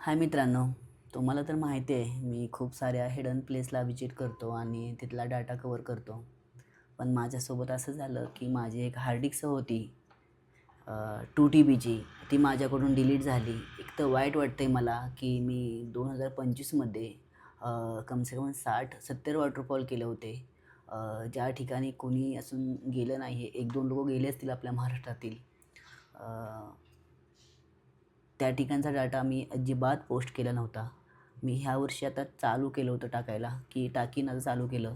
हाय मित्रांनो, तुम्हाला तर माहिती आहे मी खूप साऱ्या हिडन प्लेसला व्हिजिट करतो आणि तिथला डाटा कव्हर करतो. पण माझ्यासोबत असं झालं की माझी एक हार्ड डिस्क होती 2 TBची. ती माझ्याकडून डिलीट झाली. एक तर वाईट वाटतं आहे मला की मी 2025मध्ये कम से कम 60-70 वॉटरफॉल केले होते. ज्या ठिकाणी कोणी असून गेलं नाही आहे. 1-2 लोकं गेले असतील आपल्या महाराष्ट्रातील. त्या ठिकाणचा डाटा मी अजिबात पोस्ट केला नव्हता. मी ह्या वर्षी आता चालू केलं होतं टाकायला, की टाकीन आता चालू केलं.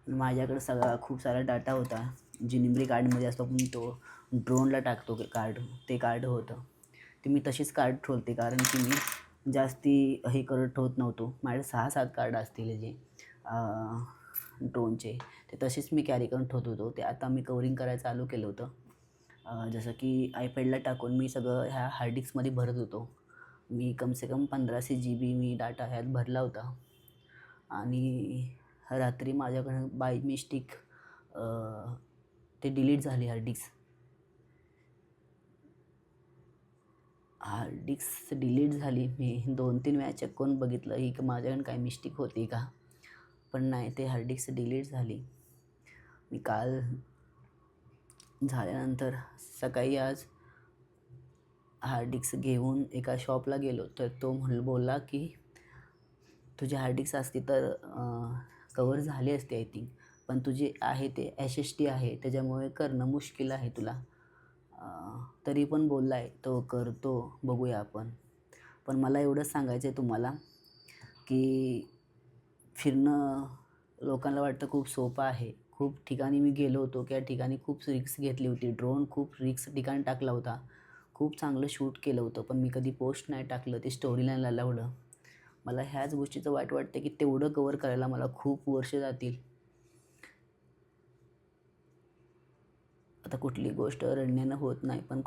माझ्याकडं सगळा खूप सारा डाटा होता. जी मेमरी कार्डमध्ये असतो आपण तो ड्रोनला टाकतो कार्ड, ते कार्ड होतं. ते मी तशीच कार्ड ठेवते कारण की मी जास्ती हे करत ठेवत नव्हतो. माझ्याकडे 6-7 कार्ड असतील जे ड्रोनचे. ते तसेच मी कॅरी करून ठेवत होतो. ते आता मी कव्हरिंग करायला चालू केलं होतं. जसं की आयपॅडला टाकून मी सगळं ह्या हार्ड डिस्कमध्ये भरत होतो. मी कम से कम 1500 GB मी डाटा ह्यात भरला होता आणि रात्री माझ्याकडून बाय मिस्टेक ते डिलीट झाली hard disk. Hard disk delete झाली. मी 2-3 वेळा चेक करून बघितलं ही की माझ्याकडून काय मिस्टेक होती का? पण नाही, ते हार्ड डिस्क डिलीट झाली. मी काल झाल्यानंतर सकाळी आज हार्ड डिस्क घेऊन एका शॉपला गेलो, तर तो बोलला की तुझी हार्ड डिस्क असती तर कव्हर झाली असती आय थिंक. पण तुझी आहे ते SSD आहे, त्याच्यामुळे करणं मुश्किल आहे तुला. तरी पण बोलला आहे तो करतो, बघूया आपण. पण मला एवढंच सांगायचं आहे तुम्हाला की फिरणं लोकांना वाटतं खूप सोपं आहे. खूप ठिकाणी मी गेलो होतो, त्या ठिकाणी खूप रिस्क घेतली होती. ड्रोन खूप रिस्क ठिकाणी टाकला होता. खूप चांगलं शूट केलं होतं, पण मी कधी पोस्ट नाही टाकलं. ते स्टोरीला नाही लावलं. मला ह्याच गोष्टीचं वाईट वाटतं की तेवढं कव्हर करायला मला खूप वर्ष जातील. आता कुठली गोष्ट रडण्यानं होत नाही, पण